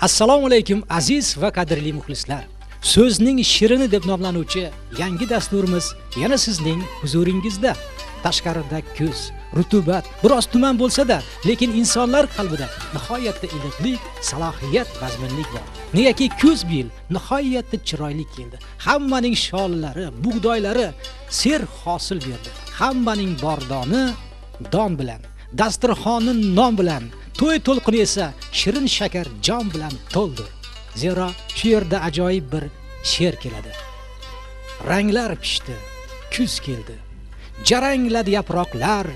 Assalomu alaykum aziz va qadrli muxlislar. So'zning shirini deb nomlanuvchi yangi dasturimiz yana sizning huzuringizda. Tashqarida kuz, rutubat, biroz tuman bo'lsa-da, lekin insonlar qalbida nihoyatda iliqlik, salohiyat, mazmunlik bor. Negaki kuz bu yil nihoyatda chiroyli keldi. Hammaning shollari, bug'doylari ser hosil berdi. Hammaning bordoni don bilan, dasturxoni non bilan, to'y to'lqini esa shirin shakar jon bilan to'ldi. Zero shu yerda ajoyib bir she'r keladi. Ranglar pishdi, kuz keldi. Jarangladi yaproqlar,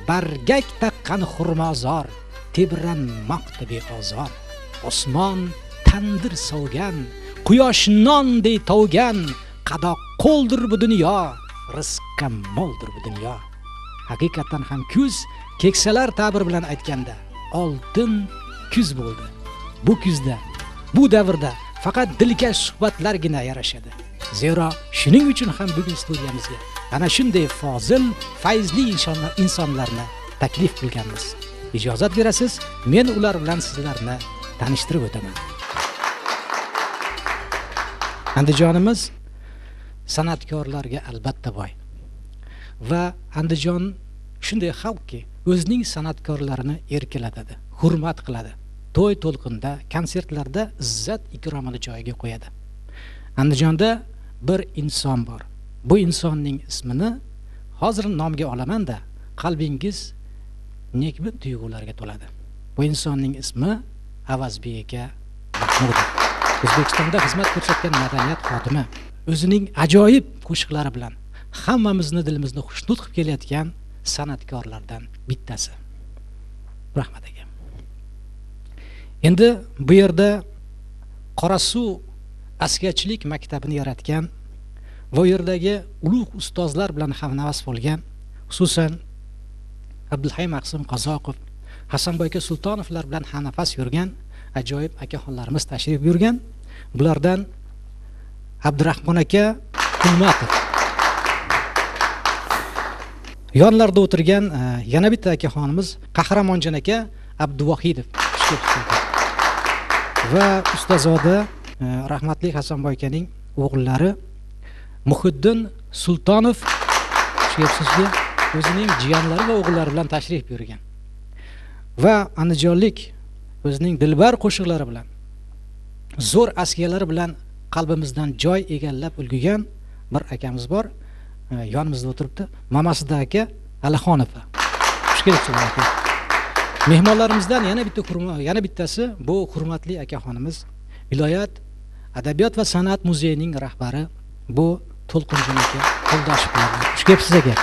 bargak taqqan xurmozor, tebranmoqda beozor. Osmon tandir sovgan, quyosh nondek tovgan, qadoq qo'ldir bu dunyo, rizqqa moldir bu dunyo. Haqiqatan ham kuz keksalar ta'bir bilan aytganda oltin kuz bo'ldi. Bu kuzda, bu davrda faqat dilkash suhbatlargina yarashadi. Zero shuning uchun ham bugun studiyamizga ana shunday fozil, fayzli insonlarni taklif qilganmiz. Ijozat berasiz, men ular bilan sizlarni tanishtirib o'taman. Andijonimiz san'atkorlarga albatta boy. Va Andijon shunday xalqki, o'zining san'atkorlarini erkalatadi, hurmat qiladi. To'y to'lqinda, konsertlarda izzat ikromini joyiga qo'yadi. Andijonda bir inson bor. Bu insonning ismini hozir nomga olaman-da, qalbingiz nekbin tuyg'ularga to'ladi. Bu insonning ismi Avazbek aka Mahmudov. O'zbekistonda xizmat ko'rsatgan madaniyat xodimi, o'zining ajoyib qo'shiqlari bilan hammamizni dilimizni xushnud qilib kelayotgan san'atkorlardan bittasi. Rahmat aka. Endi bu yerda Qorasuv askarchilik maktabini yaratgan va u yerdagi ulug' ustozlar bilan hamnafas bo'lgan, xususan Abdulhay Maqsim Qozoqov, Hasanboy aka Sultonovlar bilan hamnafas yurgan ajoyib akaxonlarimiz tashrif buyurgan. Bulardan Abdurahmon aka Kulmatov. Yonlarda o'tirgan yana bitta akaxonimiz Qahramonjon aka Abduvohidov. Va ustozoda rahmatli Hasanboy akaning o'g'illari Muhiddin Sultonov shuyapsizga o'zining jiyanlari va o'g'illari bilan tashrif buyurgan. Va andijonlik o'zining dilbar qo'shiqlari bilan, zo'r askarlari bilan qalbimizdan joy egallab ulgurgan bir akamiz bor. Yonimizda o'tiribdi. Mamasida aka Alixonova. Xush kelibsiz aka. Mehmonlarimizdan yana bittasi bu hurmatli akaxonimiz viloyat adabiyot va san'at muzeyining rahbari bu To'lqinjon aka Qo'ldoshev. Xush kelibsiz aka.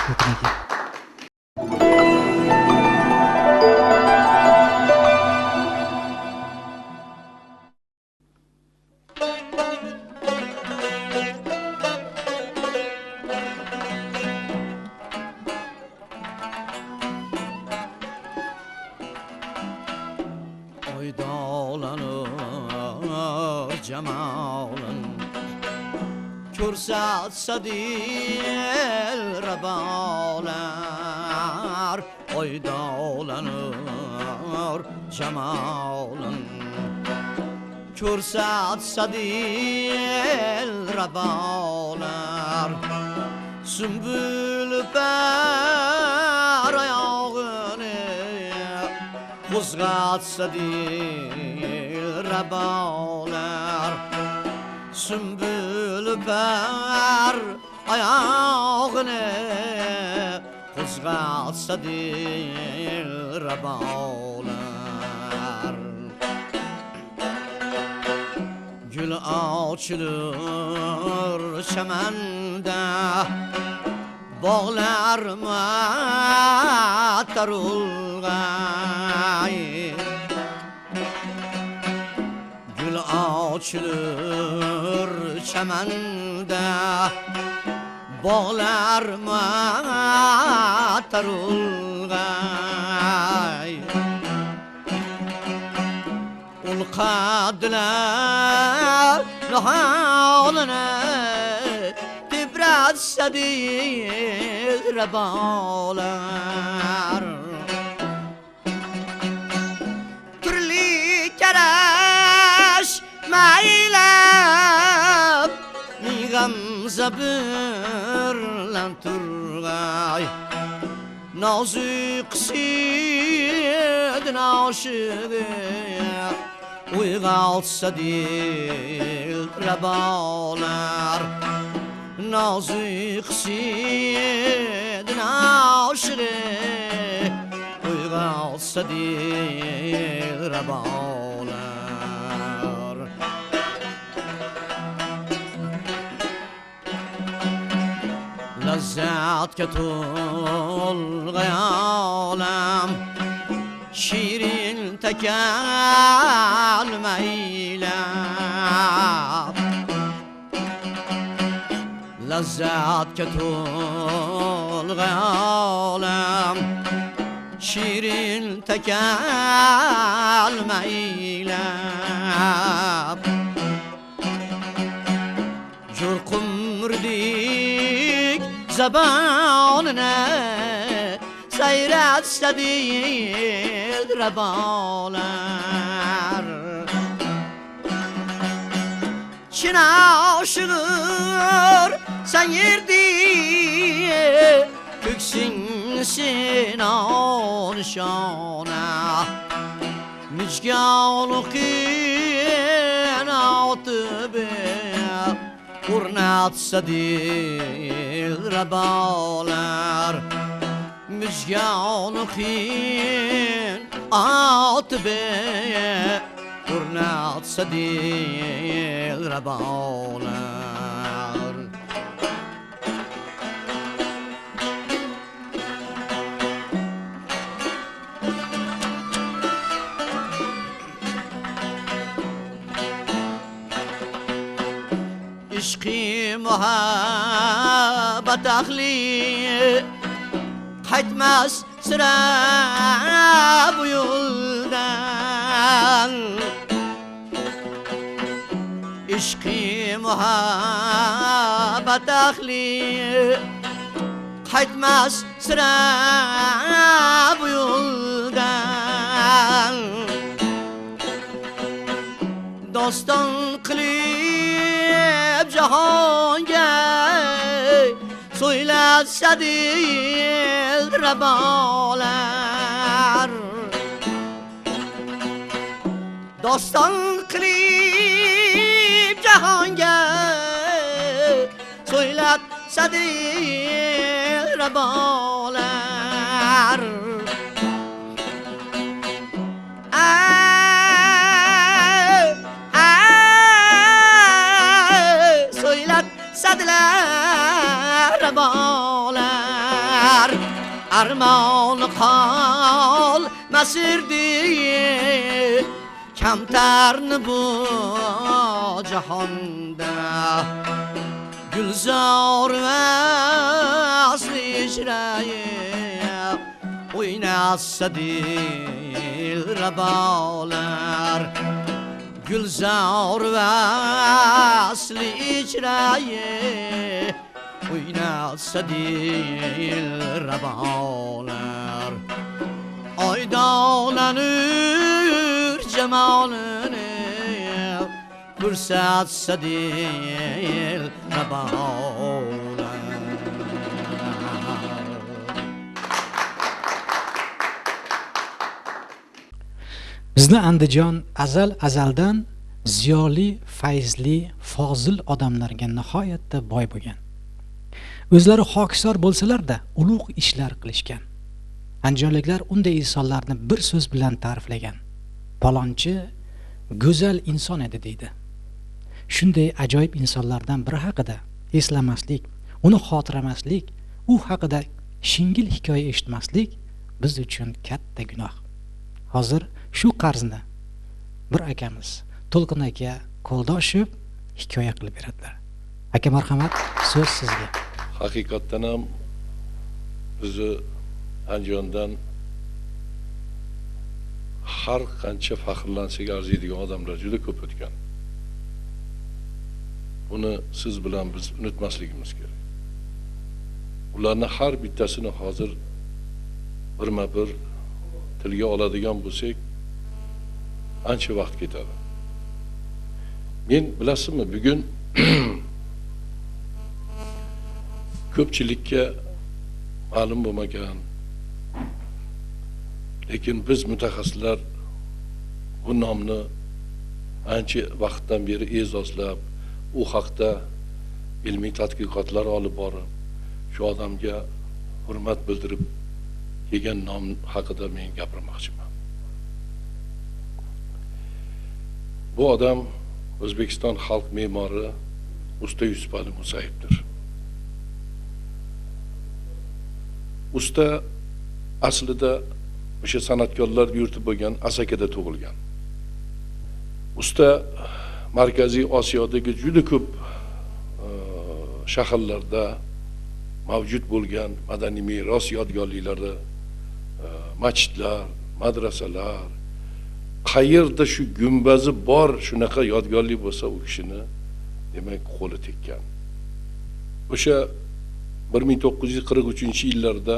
Ko'rsatsa dil rabolar, oydolanur jamolin. Ko'rsatsa dil rabolar, sumbul bar oyog'ini qo'zg'atsa dil rabolar. Sümbül bar ayağını qo'zg'atsa dil rabolar. Gül açılır çamanda, bog'lar matarulg'ay. Gül açılır çamanda, bog'lar matarulg'ay. Ulqadilar noholini tebratsa dil rabolar. Turli kerak sabırlan turgay Nazik sidin aşığı Uygalsa dil rabalar Nazik sidin aşığı Uygalsa dil rabalar Lezzet ketulgay alem Şirin tekelmeyle Lezzet ketulgay alem Şirin tekelmeyle Jurkum mürdik zabanına Seyretse değil rebalar Çin aşığır sen yerdi Köksün sinan şana Müjgalık inatı be Kurnatsa değil rebalar Müjgalık inatı be Kurnatsa değil rebalar İşki muhabbet ahli Qaytmaz sıra bu yoldan İşki muhabbet ahli Qaytmaz sıra bu yoldan Doston qilib jahonga So'ylatsa dil rabolar Doston qilib jahonga So'ylatsa dil rabolar Sadilar rabolar Armon qol masirdi Kamtarni bu jahonda Gulzor va asli ijrayi O'ynatsa dil rabolar Gulzor va asli ijrayi O'ynatsa dil rabolar Oydolanur jamolini Ko'rsatsa dil rabolar Bizni Andijon azaldan ziyoli, fayzli, fozil odamlarga nihoyatda boy bo'lgan. O'zlari hokisor bo'lsalar-da, ulug' ishlar qilishgan. Andijonliklar unday insonlarni bir so'z bilan ta'riflagan. Palonchi go'zal inson edi deydi. Shunday ajoyib insonlardan biri haqida eslamaslik, uni xotiramaslik, u haqida shingil hikoya eshitmaslik biz uchun katta gunoh. Hozir shu qarzni bir akamiz To'lqin aka Qo'ldoshev hikoya qilib beradilar. Aka marhamat, so'z sizga. Haqiqatdan ham bizni Andijondan har qancha faxrlansak arziydigan odamlar juda ko'p o'tgan. Buni siz bilan biz unutmasligimiz kerak. Ularni har bittasini hozir birma-bir tilga oladigan bo'lsak, ancha vaqt ketadi. Men bilasizmi, bugun ko'pchilikka ma'lum bo'lmagan. Lekin biz mutaxassislar bu nomni ancha vaqtdan beri e'zozlab, u haqda ilmiy tadqiqotlar olib borib, shu odamga hurmat bildirib kelgan nom haqida men gapirmoqchiman. Bu odam O'zbekiston xalq me'mori Usta Yusupali Musayevdir. Usta aslida o'sha san'atkorlar yurti bo'lgan Asakada tug'ilgan. Usta Markaziy Osiyodagi juda ko'p shaharlarda mavjud bo'lgan madaniy meros yodgorliklari, masjidlar, madrasalar, qayerda shu gumbazi bor shunaqa yodgorlik bo'lsa, u kishini demak qo'li tekkan. O'sha 1943-yillarda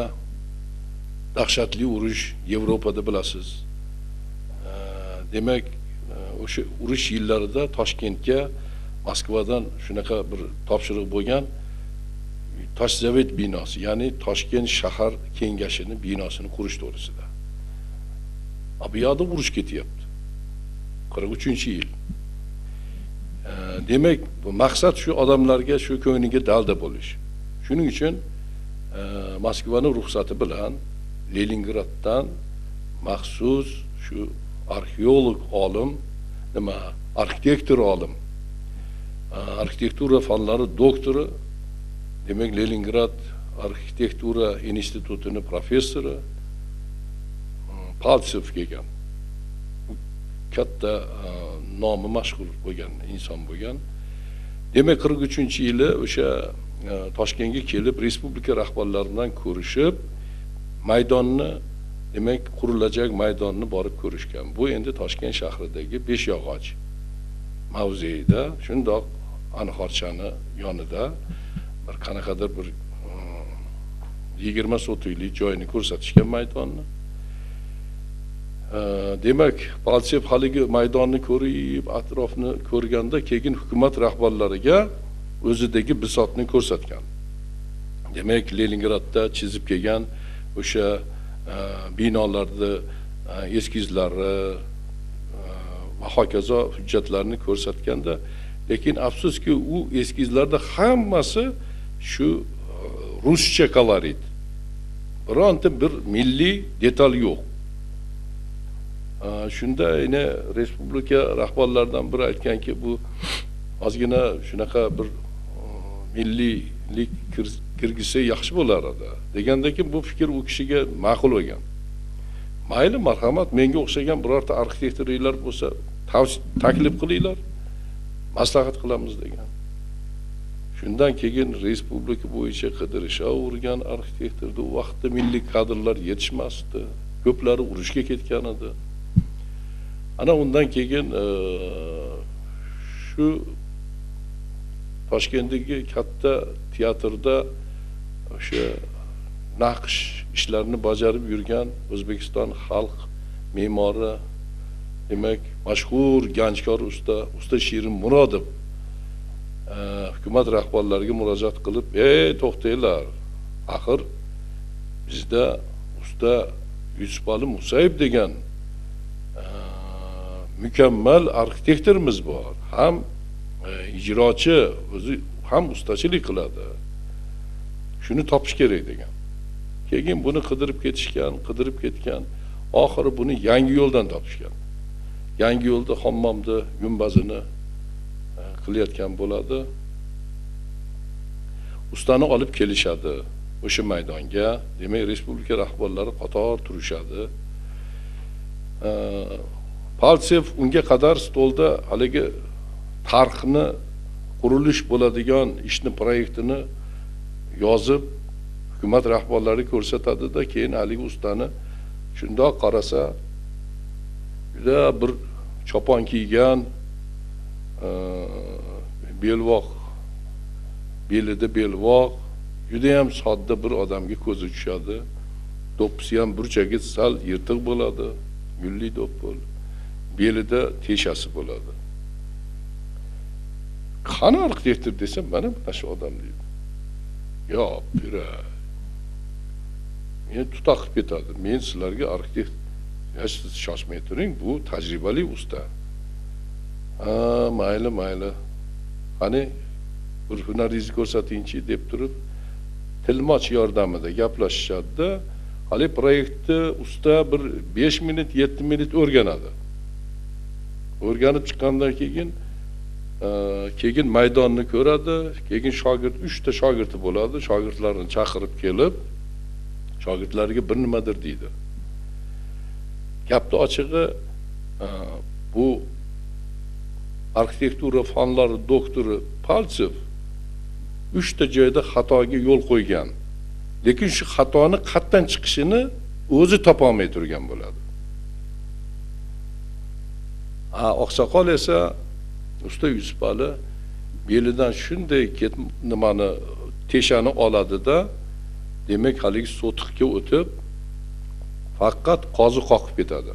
dahshatli urush Yevropada bilasiz. Demak, o'sha urush yillarida Toshkentga Moskvadan shunaqa bir topshiriq bo'lgan Toshzavet binosi, ya'ni Toshkent shahar kengashining binosini qurish to'g'risida. Bu yoqda urush ketyapti. 43-yil. Demak, bu maqsad shu odamlarga shu ko'ngliga dalda bo'lish. Shuning uchun Moskvaning ruxsati bilan Leningraddan maxsus shu arxeolog olim, arxitektor olim, arxitektura fanlari doktori, demak Leningrad arxitektura institutining professori Paltsev kelgan. Katta nomi mashhur bo'lgan inson bo'lgan. Demak 43-yili o'sha Toshkentga kelib respublika rahbarlari bilan ko'rishib, maydonni, demak qurilajak maydonni borib ko'rishgan. Bu endi Toshkent shahridagi Beshyog'och mavzeyida, shundoq Anhorchani yonida bir qanaqadir bir 20 sotiylik joyini ko'rsatishgan maydonni. Demak, Paltsev haligi maydonni ko'rib, atrofni ko'rganda keyin hukumat rahbarlariga o'zidagi bisotni ko'rsatgan. Demak, Leningradda chizib kelgan o'sha binolarda eskizlari va hokazo hujjatlarni ko'rsatganda, lekin afsuski u eskizlarda hammasi shu ruscha kolorit. Bironta bir milliy detal yo'q. Shunda yine respublika rahbarlaridan biri aytganki, bu ozgina shunaqa bir milliylik kirgisi yaxshi bo'lar edi. Degandaki bu fikr u kishiga ma'qul bo'lgan. Mayli, marhamat, menga o'xshagan birorta arxitektorlar bo'lsa, taklif qilinglar, maslahat qilamiz degan. Shundan keyin respublika bo'yicha qidirishga urgan arxitektorda u vaqtda milliy kadrlar yetishmasdi. Ko'plari urushga ketgan edi. Ana undan keyin shu Toshkentdagi katta teatrda o'sha naqsh ishlarini bajarib yurgan O'zbekiston xalq me'mori, demak mashhur ganjkor usta Shirin Murodov hukumat rahbarlariga murojaat qilib, to'xtanglar, axir bizda usta Yusupali Musayev degan mukammal arxitektorimiz bor. Ham ijrochi, o'zi ham ustachilik qiladi. Shuni topish kerak degan. Keyin buni qidirib ketgan. Oxiri buni yangi yo'ldan topishgan. Yangi yo'lda hammomda gumbazini qilayotgan bo'ladi. Ustani olib kelishadi o'sha maydonga. Demak, respublika rahbarlari qator turishadi. Paltsev unga qadar stolda haligi tarixni, qurilish bo'ladigan ishni proyektini yozib hukumat rahbarlariga ko'rsatadi-da, keyin haligi ustani shundoq qarasa, juda bir chopon kiygan, belvoq, belida belvoq, juda ham sodda bir odamga ko'zi tushadi. Do'ppisi ham burchagi sal yirtiq bo'ladi, gulli do'ppil. Belida teshasi bo'ladi. Qani arxitektor desam, mana shu odam deydi. yo pira meni tutaqib ketadi. Men sizlarga arxitekt, siz shoshmay turing, bu tajribali usta. Ha, mayli. Qani bir hunaringizni ko'rsatingchi deb turib, tilmoch yordamida gaplashishadi. Hali proyektni usta bir 5 minut, 7 minut o'rganadi. O'rganib chiqqandan keyin maydonni ko'radi, keyin shogird 3 ta shogirdi bo'ladi, shogirdlarni chaqirib kelib, shogirdlariga bir nimadir deydi. Gapni ochig'i, bu arxitektura fanlari doktori Palchev 3 ta joyda xatoga yo'l qo'ygan. Lekin shu xatoni qayerdan chiqishini o'zi topa olmay turgan bo'ladi. Oqsoqol esa usta Yusupali belidan shunday nimani teshani oladida, demak haligi sotiqga o'tib faqat qozi qoqib ketadi.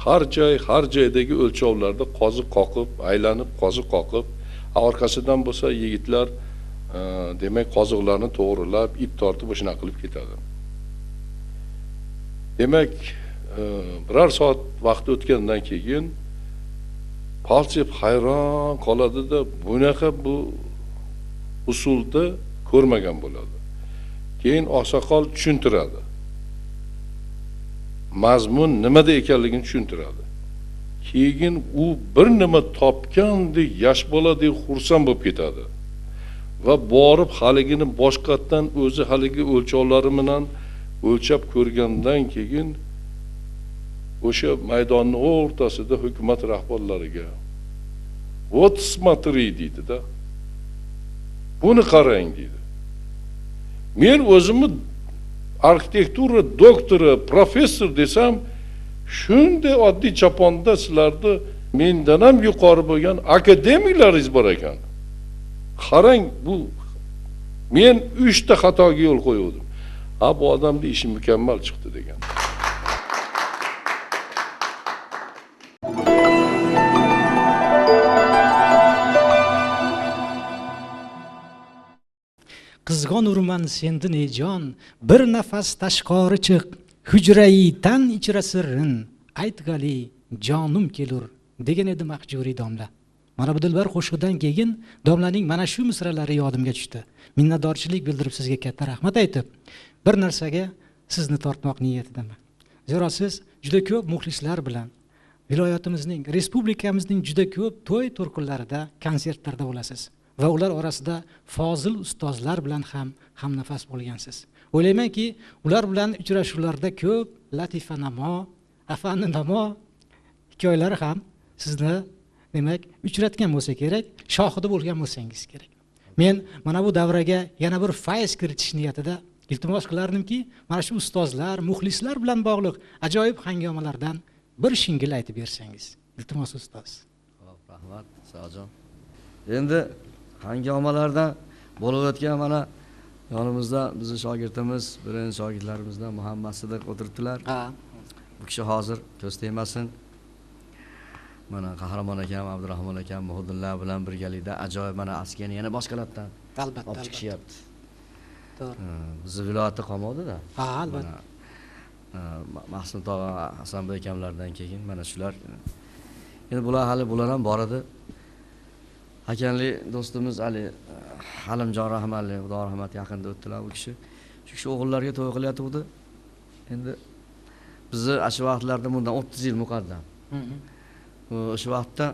Har joydagi o'lchovlarda qozi qoqib, aylanib qozi qoqib, orqasidan bo'lsa yigitlar demak qoziqlarni to'g'rilab, ip tortib o'shana qilib ketadi. Demak, biror soat vaqt o'tgandan keyin Palchev hayron qoladida, bunaqa bu usulda ko'rmagan bo'ladi. Keyin oqsoqol tushuntiradi. Mazmun nimada ekanligini tushuntiradi. Keyin u bir nima topgandek yosh boladek xursand bo'lib ketadi. Va borib haligini boshqatdan o'zi haligi o'lchovlari bilan o'lchab ko'rgandan keyin o'sha maydonning o'rtasida hukumat rahbarlariga "Вот смотри" deydi-da. Buni qarang deydi. Men o'zimni arxitektura doktori, professor desam, shunday oddiy chaponda sizlarda mendan ham yuqori bo'lgan akademiklaringiz bor ekan. Qarang, bu men 3 ta xatoga yo'l qo'ydim. Bu odamning ishi mukammal chiqdi degan. Qizg'on urman sendin ey jon, bir nafas tashqori chiq, hujrai tan ichra sirrin, aytgali jonim kelur degan edi Mahjuriy domla. Mana bu dilbar qo'shiqdan keyin domlaning mana shu misralari yodimga tushdi. Minnatdorchilik bildirib sizga katta rahmat aytib, bir narsaga sizni tortmoq niyatidaman. Zero siz juda ko'p muxlislar bilan viloyatimizning, respublikamizning juda ko'p to'y to'rkunlarida, konsertlarda bo'lasiz. Va ular orasida fozil ustozlar bilan ham hamnafas bo'lgansiz. O'ylaymanki, ular bilan uchrashuvlarda ko'p latifanamo, afaninamo hikoyalar ham sizni demak uchratgan bo'lsa kerak, shohida bo'lgan bo'lsangiz kerak. Men mana bu davraga yana bir fayz kiritish niyatida iltimos qilardimki, mana shu ustozlar, muxlislar bilan bog'liq ajoyib hangomalardan bir shingil aytib bersangiz. Iltimos ustoz. Xo'p, rahmat, Sajon. Endi hangomalardan bo'lib o'tgan mana yonimizda bizning shogirdimiz, birinchi shogirdlarimizdan Muhammad Sidiq o'tiribdilar. Bu kishi hozir ko'z tegmasin. Mana Qahramon akam, Abdurahmon akam, Muhiddinlar bilan birgalikda ajoyib mana askeni yana boshqalardan Albatta, olib chiqishyapti. To'g'ri. Bizni viloyatda qolmadi-da. Ha, albatta. Mahsun tog'a, Hasanbek akamlardan keyin mana shular. Endi bular ham bor edi. Hakanli do'stimiz Ali Halimjon rahmatli, Xudo rahmat, yaqinda o'tdilar u kishi. Shu kishi o'g'illarga to'y qilyapti. Endi bizni shu vaqtlarda bundan 30 yil muqaddam. O'sha vaqtda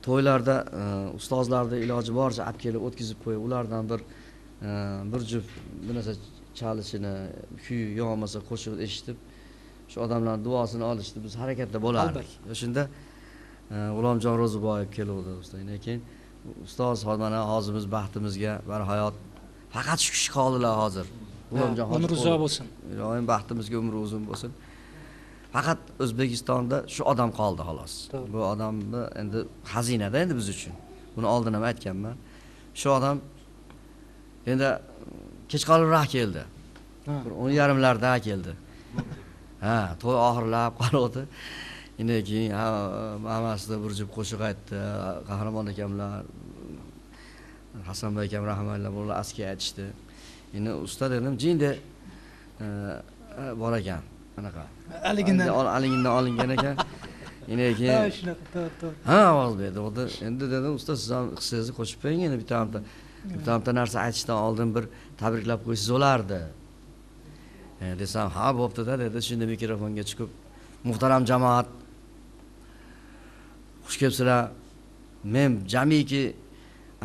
to'ylarda ustozlarni iloji boricha olib kelib o'tkazib qo'yib, ulardan bir juft bir narsa chalishini, kuy yo'qmasa qo'shiq eshitib, shu odamlarning duosini olishni biz harakatda bo'lardik. O'shanda G'ulomjon Ro'ziboyev keluvdi ustoydan keyin ustoz mana hozirimiz baxtimizga bir hayot faqat shu kishi qoldilar hozir. G'ulomjon umri uzoq bo'lsin. Ilohim baxtimizga umri uzun bo'lsin. Faqat O'zbekistonda shu odam qoldi xolos. Bu odamni endi xazinada endi biz uchun. Buni oldin ham aytganman. Shu odam endi kech qolibroq keldi. 10:30larda keldi. To'y oxirlab qoldi. Undan keyin hammasida bir jup qo'shiq aytdi. Qahramon akamlar Hasanboy akam rahmatli bo'ldi, askiya aytishdi. Endi usta dedim, jinda bor ekan. Anaqa. Aligindan olingan ekan. Endi keyin shunaqa, to'g'ri. ha, ovoz berdi. Endi dedim, usta siz ham hissizni qo'shib qo'ying, endi bitta narsa aytishdan oldin bir tabriklab qo'ysiz bo'lardi. Desam, ha, bo'pti-da dedi. Shunda mikrofonga chiqib, muhtaram jamoat, xush kelibsizlar. Men jamiki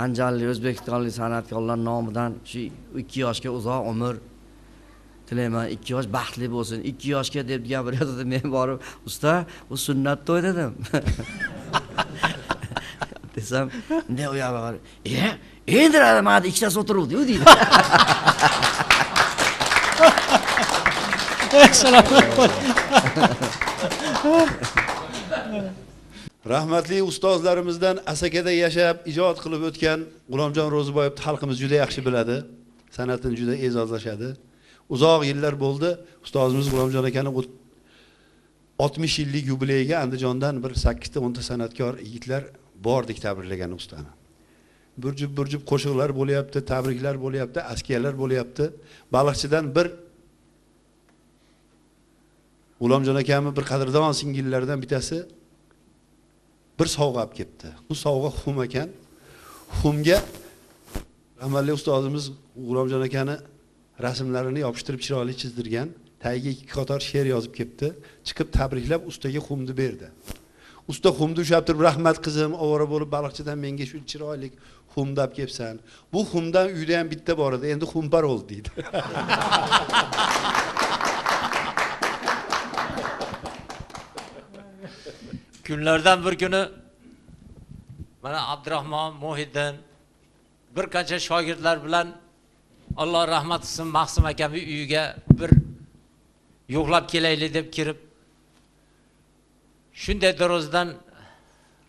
Andijonlik o'zbekistonlik san'atkorlar nomidan shu 2 yoshga uzoq umr tilayman, 2 yosh baxtli bo'lsin. 2 yoshga deb gapiradi, men borib, usta, bu sunnat to'y dedim. Desam, "Ne u yoqqa qarab, endi mana ikkitasi o'tiruvdi-yu" deydi. Rahmatli ustozlarimizdan Asakada yashab, ijod qilib o'tgan G'ulomjon Ro'ziboyevni xalqimiz juda yaxshi biladi. San'atini juda e'zozlashadi. Uzoq yillar bo'ldi ustozimiz G'ulomjon akani 60 yillik yubileyiga Andijondan bir 8 ta 10 ta san'atkor yigitlar bordik tabriklagan ustani. Burjib qo'shiqlar bo'lyapti, tabriklar bo'lyapti, askiyalar bo'lyapti. Baliqchidan bir G'ulomjon akamning bir qadrdon singillaridan bittasi bir sovg'a olib kelibdi. Bu sovg'a xum ekan. Xumga rahmatli ustozimiz G'ulomjon akani rasmlarini yopishtirib chiroyli chizdirgan, tagiga 2 qator she'r yozib kelibdi. Chiqib tabriklab ustaga xumni berdi. Usta xumni ushlab turib, "Rahmat qizim, ovora bo'lib baliqchidan menga shu chiroyli xumni olib kelibsan. Bu xumdan uyda ham bitta bor edi, endi xumpar oldi" deydi. Günlerden bir günü bana Abdurrahman Muhiddin bir qancha shogirdlar bilan Allah rahmat etsin Mahsum akamning uyiga bir yo'qlab kelaylik deb kirib, shunday darozdan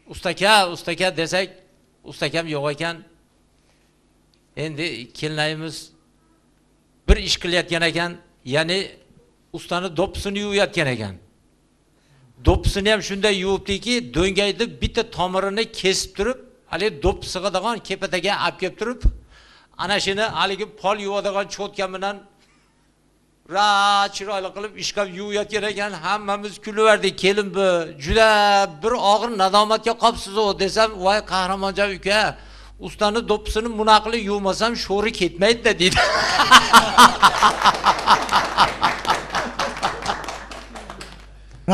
ustaka desak, ustakam yo'q ekan. Endi kelinayimiz bir ish qilayotgan ekan, ya'ni ustani do'ppisini yuvayotgan ekan. Do'ppisini ham shunday yuvibdiki, do'ngayda bitta tomirini kesib turib, hali do'pp sig'adigan kepataga olib kelib turib, ana shuni haligi pol yuvadigan cho'tka bilan chiroyli qilib ishqab yuvayotgan ekan. Hammamiz kulaverdik. Kelin bu juda bir og'ir nadomatga qolibsiz-ku desam, "Voy qahramonjon uka, ustani do'ppisini bunaqa qilib yuvmasam sho'ri ketmaydi" dedi.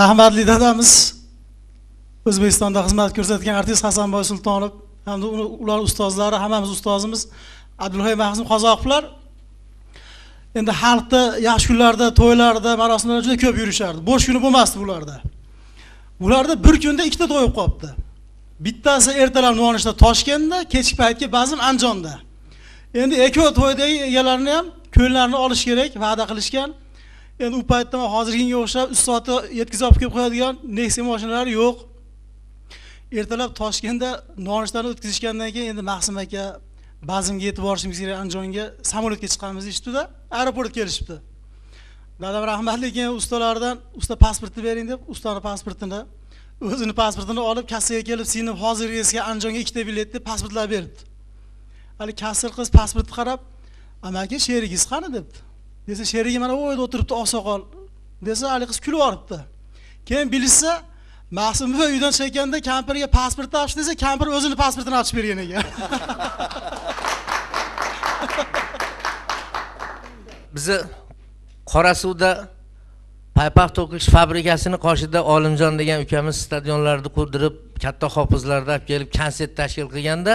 Rahmatli dadamiz O'zbekistonda xizmat ko'rsatgan artist Hasanboy Sultonov hamda ular ustozlari, hammamiz ustozimiz Abdulhay Mahzun Qozoqovlar endi xalqda yaxshi kunlarda, to'ylarda, marosimlarda juda ko'p yurishardi. Bo'sh kuni bo'lmasdi bularda. Bularda bir kunda 2 ta to'y bo'lib qolibdi. Bittasi ertalab nonushta Toshkentda, kechki paytga ba'zim Andijonda. Endi ikkov to'ydagi egalarni ham ko'nlarini olish kerak, va'da qilishgan. Endi u paytda hozirgiga o'xshab 3 soatda yetkazib olib kelib qo'yadigan Nexia mashinalari yo'q. Ertalab Toshkentda nonushtani o'tkazishgandan keyin endi Mahsum aka bazmga yetib borishimiz kerak, Andijonga samolyotga chiqamiz deyishdi-da, aeroportga kelishibdi. Dadam rahmatli keyin ustalardan usta pasportni bering deb, ustaning pasportini, o'zini pasportini olib kassaga kelib, "Sinib hozirgizga Andijonga 2 ta bilet" deb pasportlar berdi. Hali kassir qiz pasportni qarab, "Amaki, sherigingiz qani?" debdi. Desa, "Sherigi mana bu yerda o'tiribdi, oqsoqol." Desa, hali qiz kulib yoribdi. Keyin bilishsa, Mahsum bu uydan chiqqanda kampirga pasport topsh desa, kampir o'zini pasportini ochib bergan ekan. Bizi Qorasuvda paypoq to'qish fabrikasini qoshida Olimjon degan ukamiz stadionlarni qurdirib, katta hofizlarda olib kelib konsert tashkil qilganda,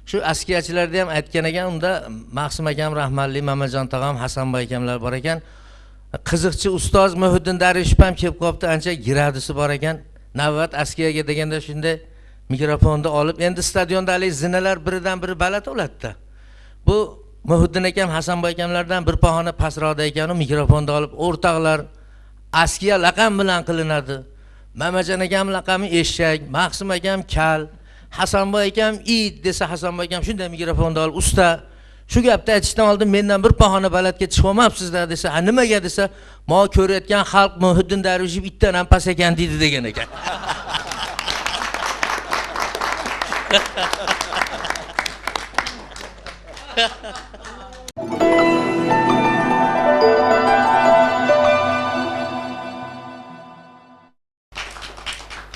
shu askiyachilarda ham aytgan ekan, unda Mahsum akam rahmatli, Mamajon tog'am, Hasanboy akamlar bor ekan. Qiziqchi ustoz Muhiddin Darishov ham kelib qopti, ancha giradisi bor ekan. Navbat askiyaga deganda shunday mikrofonni olib, endi stadionda hali zinalar biridan biri baland o'ladida. Bu Muhiddin akam, Hasanboy akamlardan bir pog'ona pastroqda ekan, u mikrofonni olib, "O'rtoqlar, askiya laqam bilan qilinadi. Mamajon akam laqami eshak, Mahsum akam kal, Hasanboy akam it" desa, Hasanboy akam shunday mikrofonni olib, "Usta, shu gapni aytishdan oldin mendan bir pog'ona balandga chiqolmabsizlar" desa, "Ha nimaga?" desa, "Mo ko'rayotgan xalq Muhiddin Darishov itdan ham pas ekan" deydi degan ekan.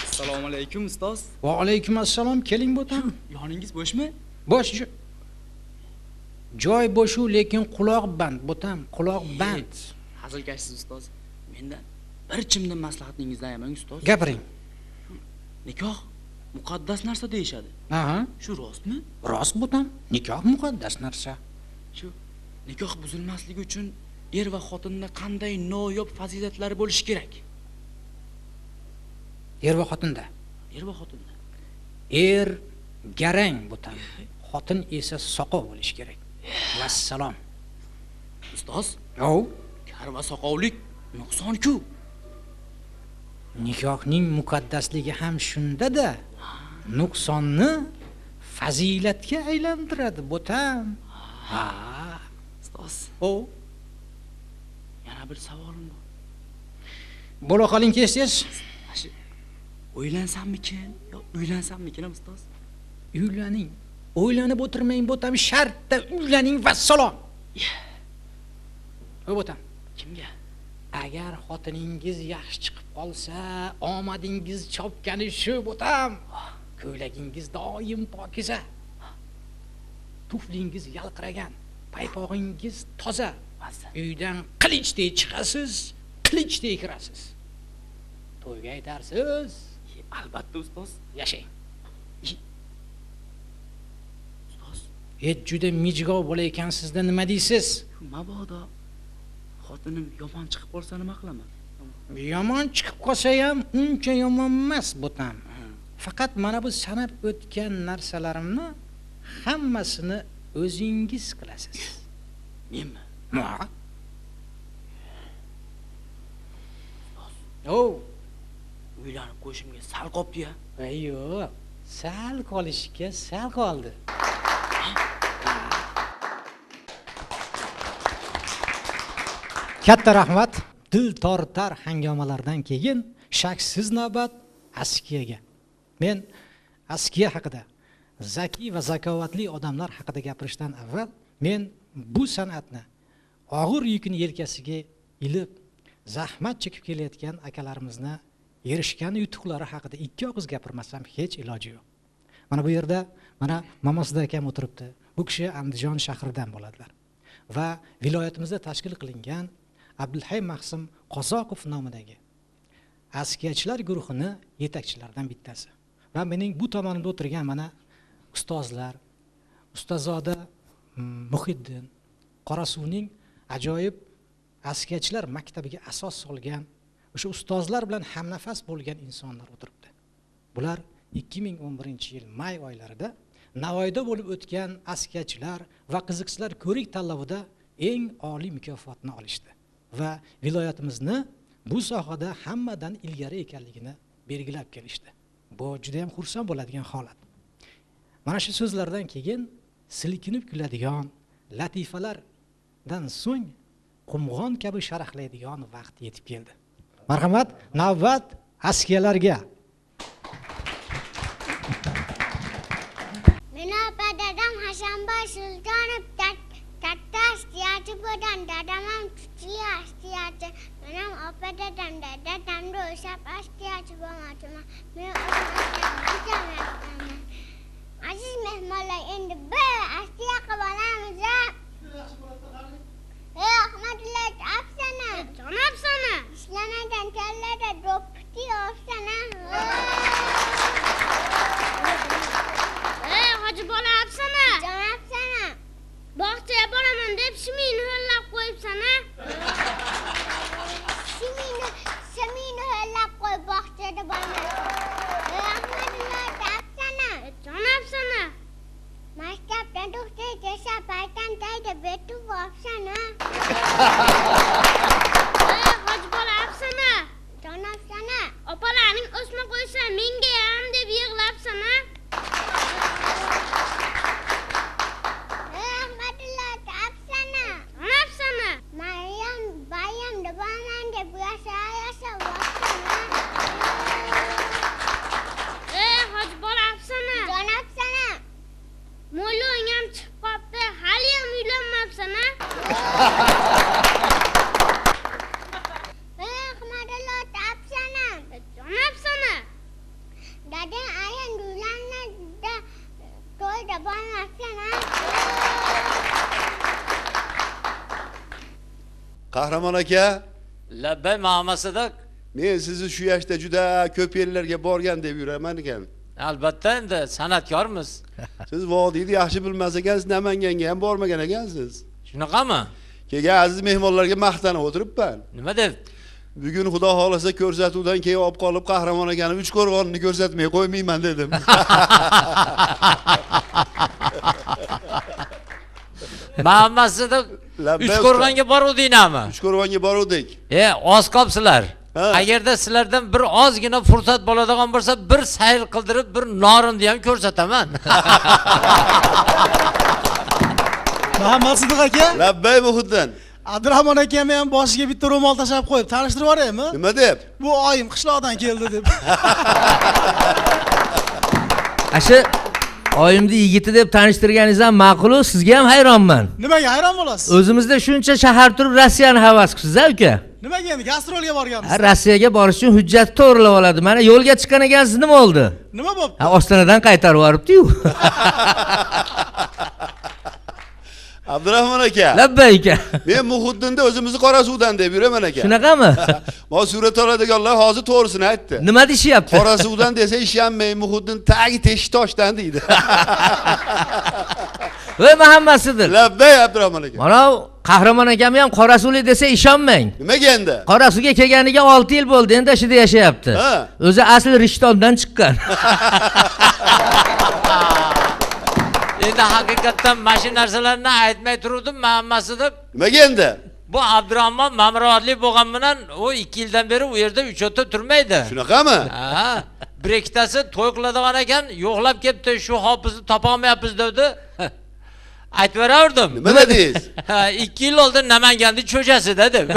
Assalomu alaykum ustoz. Va alaykum assalom, keling bo'tam. Yoningiz bo'shmi? Bosh joy bo'shu, lekin quloq band bo'tam, quloq band. Hazilkashsiz ustoz. Mendan bir chimdan maslahatingizni ayamang ustoz. Gapiring. Nikoh muqaddas narsa deyishadi. Aha, Shu rostmi? rost bo'tam. Nikoh muqaddas narsa. Shu nikoh buzilmasligi uchun er va xotinda qanday noyob fazilatlari bo'lishi kerak? Er va xotinda. Er va xotinda. Er garang bo'tam. Xotin esa soqov bo'lishi kerak. Vassalom. Ustoz, Yo'q. kar va soqovlik nuqson-ku. Nikohning muqaddasligi ham shunda-da. Nuqsonni fazilatga aylantiradi bo'tam. Ha. Ustoz, O, yana bir savolim bor. bo'la qoling tez-tez. Shu o'ylansammikin yo uylansammikin ustoz? Uylaning. O'ylanib o'tirmang bo'tam, shartda uylaning vassalom. O bo'tam. Kimga? Agar xotiningiz yaxshi chiqib qolsa, omadingiz chopgani shu bo'tam. Ko'ylagingiz doim pokiza. Tuflingiz yalqiragan, paypog'ingiz toza. Uydan qilichdek chiqasiz, qilichdek kirasiz. To'yga aytarsiz, Albatta ustoz. yashang. Ustoz, Juda mijg'ov bo'laykansizda nima deysiz? mabodo xotinim yomon chiqib qolsa nima qilaman? Yomon chiqib qolsa ham uncha yomon emas bo'tam. Faqat mana bu sanab o'tgan narsalarimni hammasini o'zingiz qilasiz. Menmi? Ma? Oh, Uylanib qo'yishimga sal qopdi-ya. yo'q. Sal qolishga sal qoldi. Katta rahmat. Dil tortar hangomalardan keyin shaksiz navbat Askiyaga. Men Askiya haqida, zaki va zakovatli odamlar haqida gapirishdan avval men bu san'atni og'ir yukni yelkasiga ilib, zahmat chekib kelayotgan akalarimizni erishgan yutuqlari haqida ikki og'iz gapirmasam hech iloji yo'q. Mana bu yerda mana Mamosida akam o'tiribdi. Bu kishi Andijon shahridan bo'ladilar. Va viloyatimizda tashkil qilingan Abdulhay Mahsim Qozoqov nomidagi askiyachilar guruhini yetakchilaridan bittasi. Va mening bu tomonimda o'tirgan mana ustozlar, Ustozoda Muhiddin, Qorasuvning ajoyib askiyachilar maktabiga asos solgan, o'sha ustozlar bilan hamnafas bo'lgan insonlar o'tiribdi. Bular 2011-yil may oylarida Navoiyda bo'lib o'tgan askiyachilar va qiziqchilar ko'rik tanlovida eng oliy mukofotni olishdi va viloyatimizni bu sohada hammadan ilgari ekanligini belgilab kelishdi. Bu juda ham xursand bo'ladigan holat. Mana shu so'zlardan keyin silkinib kuladigan latifalardan so'ng qumg'on kabi sharaqlaydigan vaqt yetib keldi. Marhamat, navbat askiyalarga. Meni dadam Hasanboy Sultonov katta askiyachi bo'lgan, dadam ham kuchli askiyachi. Menam opa dadamda o'sha askiyachi bo'lmoqchiman. Men o'zim aziz mehmonlar, endi bir askiya qilib olamiz. Ahmadilla afsana. Jon afsana. Ishlamagan kallada do'ppi afsana. Hoji bola afsana. Jon afsana. Bog'chaga boraman deb shimini ho'llab qo'yibsan-a? Shimini ho'llab qo'yib bog'chaga boraman. Ahmadilla afsana. Jon afsana. Maktabdan to'xtay desa baytan tayda betu afsana. Hoji bola afsana. Jon afsana. Opalaring o'sma qo'ysa menga ham deb yig'labsan-a? Ahmadilla afsana. Jon afsana. Qahramon aka, Labbay Muhammad Sadiq. men sizni shu yoshda juda ko'p yerlarga borgan deb yuraman ekan. Albatta endi san'atkormiz. Siz vodiyni yaxshi bilmas ekansiz, Namanganga ham bormagan ekansiz. Shunaqami? Kelgan aziz mehmonlarga maqtanib o'tiribman. Nima deb? Bugun Xudo xolasa ko'rsatuvdan keyin olib qolib Qahramon akani uch qo'rg'onni ko'rsatmay qo'ymayman dedim. Muhammad Sadiq uch qo'rg'onga boruvdingmi? Uch qo'rg'onga boruvdik. Oz qopsizlar. Agarda sizlardan bir ozgina fursat bo'ladigan bo'lsa, bir sayr qildirib, bir norimni ham ko'rsataman. Muhammad Sadiq aka, Labbay Muhiddin. Abdurahmon akam ham boshiga bitta ro'mol tashab qo'yib, tanishtirib yuboraymi? Nima deb? Bu oyim qishloqdan keldi deb. Asha oyimni yigiti deb tanishtirganingiz ham ma'qul, sizga ham hayronman. Nimaga hayron bo'lasiz? O'zimizda shuncha shahar turib Rossiyani havas qilsiz-a, uka? Nimaga endi gastrolga borganmiz? Rossiyaga borish uchun hujjat to'g'rilab oladi. Mana yo'lga chiqqan ekansiz, nima oldi? Nima bo'pti? Ostonadan qaytarib yuboribdi-yu. Abdurahmon aka. Labbay aka. Men Muhiddinda o'zimizni Qorasuvdan deb yuraman aka. Shunaqami? Mo surat oladiganlar hozir to'g'risini aytdi. Nima deyapti? Qorasuvdan desa ishonmay, Muhiddin tagi teshi toshdan deydi. Voy Muhammad Sadiq. Labbay Abdurahmon aka. Mana Qahramon akam ham Qorasuvli desa ishonmang. Nimaga endi? Qorasuvga kelganiga 6 yil bo'ldi, endi shida yashayapti. O'zi asli Rishtondan chiqqan. Endi haqiqatdan mashina narsalarni aytmay turdim, Muhammad Sadiq. Nimaga endi? Bu Abdurahmon mamrovatli bo'lgan bilan o 2 yildan beri u yerda 3 o'ta turmaydi. Shunaqami? Ha, bir ikkitasi to'y qiladigan ekan, yo'qlab kelibdi, shu hofizni topa olmayapmiz dedi. Aytib beraverdim. Nima dedingiz? 2 yil oldin Namanganning cho'jasida deb.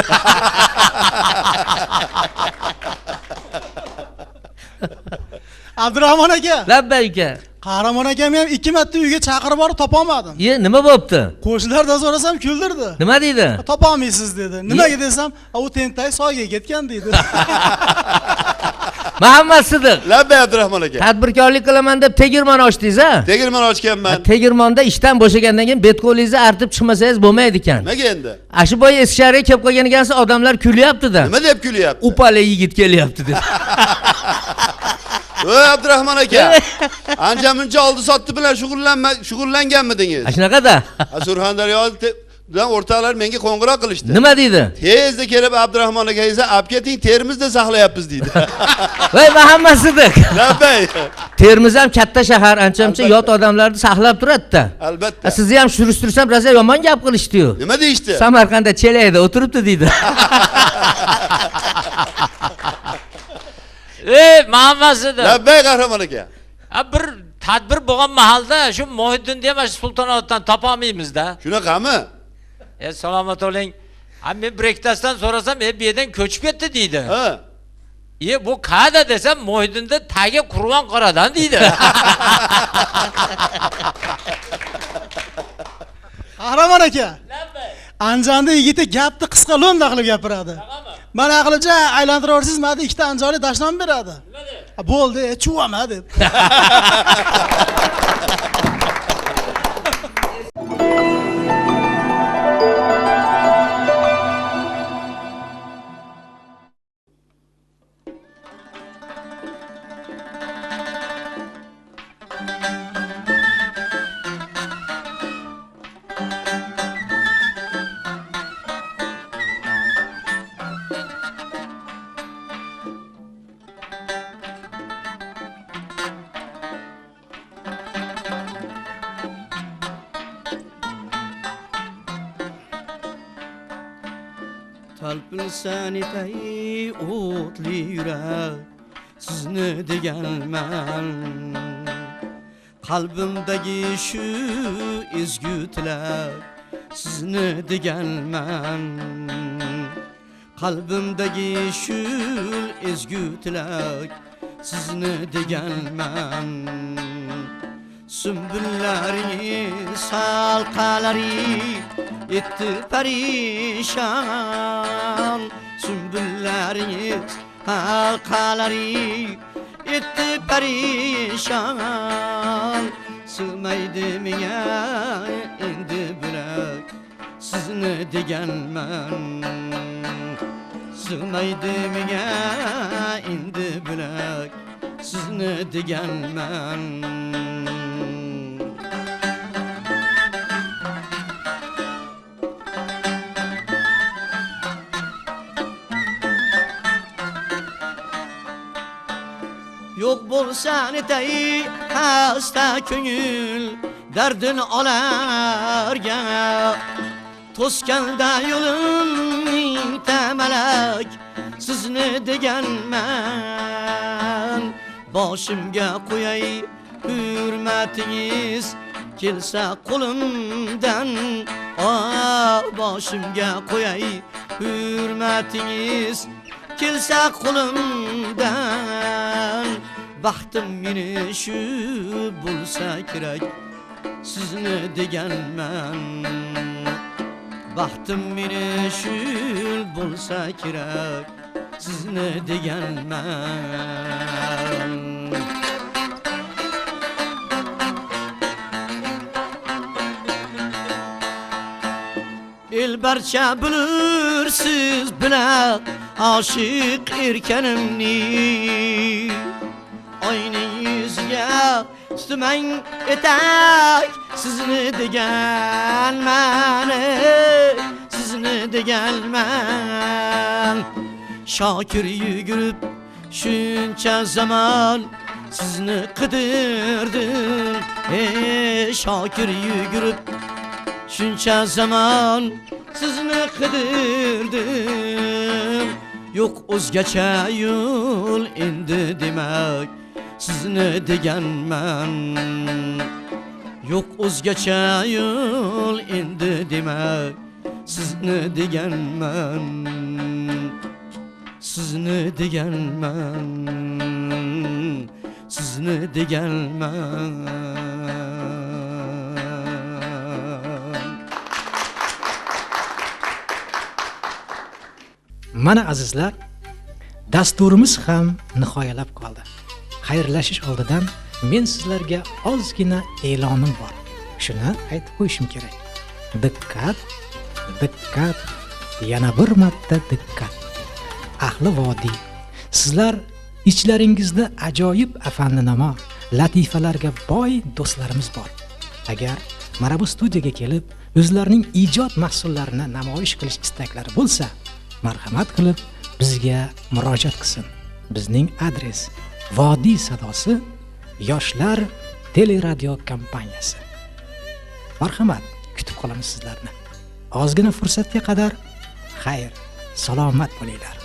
Abdurahmon aka. Labbay aka. Qahramon akam ham 2 marta uyga chaqirib borib topa olmadim. Nima bo'pti? Qo'shnilardan so'rasam kuldirdi. Nima deydi? Topa olmaysiz dedi. Nimaga desam, u Tentay soyga ketgan deydi. Muhammad Sadiq. Labbay Abdurahmon aka. Tadbirkorlik qilaman deb tegirmon ochdingiz-a? Tegirmon ochganman. Tegirmonda ishdan bo'shagandan keyin bet-qo'lingizni artib chiqmasangiz bo'lmaydi ekan. Nimaga endi? Shu boy Eskishariga kelib qolgan ekansiz, odamlar kulyapti-da. Nima deb kulyapti? Upali yigit kelyapti deb. Voy Abdurahmon aka. Ancha-muncha oldi sotdi bilan shug'ullanganmidingiz? Shunaqada. Surxondaryodan o'rtoqlar menga qo'ng'iroq qilishdi. Nima deydi? Tezda kelib Abdurahmon akaga olib keting, Termizda saqlayapmiz deydi. Voy Muhammad Sadiq. Labbay. Termiz ham katta shahar, ancha-muncha yot odamlarni saqlab turadi-da. Albatta. Sizni ham surishtirsam, rosa yomon gap qilishdi-yu. Nima deyishdi? Samarqandda Chelayda o'tiribdi deydi. Muhammad Sadiq. Labbay Qahramon aka. Bir tadbir bo'lgan mahalda shu Muhiddinni ham shu Sultonoboddan topa olmaymiz-da. Shunaqami? Salomat bo'ling. Men bir ikkitasidan so'rasam, bu yerdan ko'chib ketdi deydi. Ha. Bu qayerda desam, Muhiddinda tagi Qur'on qoradan deydi. Qahramon aka. Anjonda yigiti gapni qisqa lo'nda qilib gapiradi. Mana aqlicha aylantiraversiz, mana ikkita anjoli dashnom beradi. Bo'ldi, chuvama deb. Talpinsan etay o'tli yurak sizni deganman, qalbimdagi shu ezgu tilak sizni deganman, qalbimdagi shu ezgu tilak sizni deganman. Sümbullaringiz halqalari etdi perişan, sümbullaringiz halqalari etdi perişan. Sığmaydı menga endi bilak sizni deganman. Sig'maydi menga endi bilak, sizni deganman. Yo'q bo'lsa netay hasta ko'ngil dardin olarga, to'skanda yo'lim tamalak sizni deganman. Boshimga qo'yay hurmatingiz kelsa qo'limdan, boshimga qo'yay hurmatingiz kelsa qo'limdan. Baxtim meni shu bo'lsa kerak, sizni deganman. Baxtim meni shu bo'lsa kerak, sizni deganman. El barcha bilur siz bilan aşık erkanimni. Oyning yuziga tuman etak sizni deganman, sizni deganman. Shokir yugurib shuncha zaman sizni qidirdim, Shokir yugurib shuncha zaman sizni qidirdim. Yo'q o'zgacha yo'l endi demak, sizni deganman. Yo'q o'zgacha yo'l endi demak, sizni deganman. Sizni deganman. Sizni deganman. Mana azizlar, dasturimiz ham nihoyalab qoldi. Xayrlashish oldidan men sizlarga ozgina e'lonim bor. Shuni aytib qo'yishim kerak. Diqqat, diqqat, yana bir marta diqqat. Ahli vodiy, sizlar ichlaringizda ajoyib afanninamo, latifalarga boy do'stlarimiz bor. Agar mana bu studiyaga kelib, o'zlarining ijod mahsullarini namoyish qilish istaklari bo'lsa, marhamat qilib bizga murojaat qilsin. Bizning adres Vodiy sadosi yoshlar teleradio kompaniyasi. Marhamat, kutib qolamiz sizlarni. Ozgina fursatga qadar xayr, salomat bo'linglar.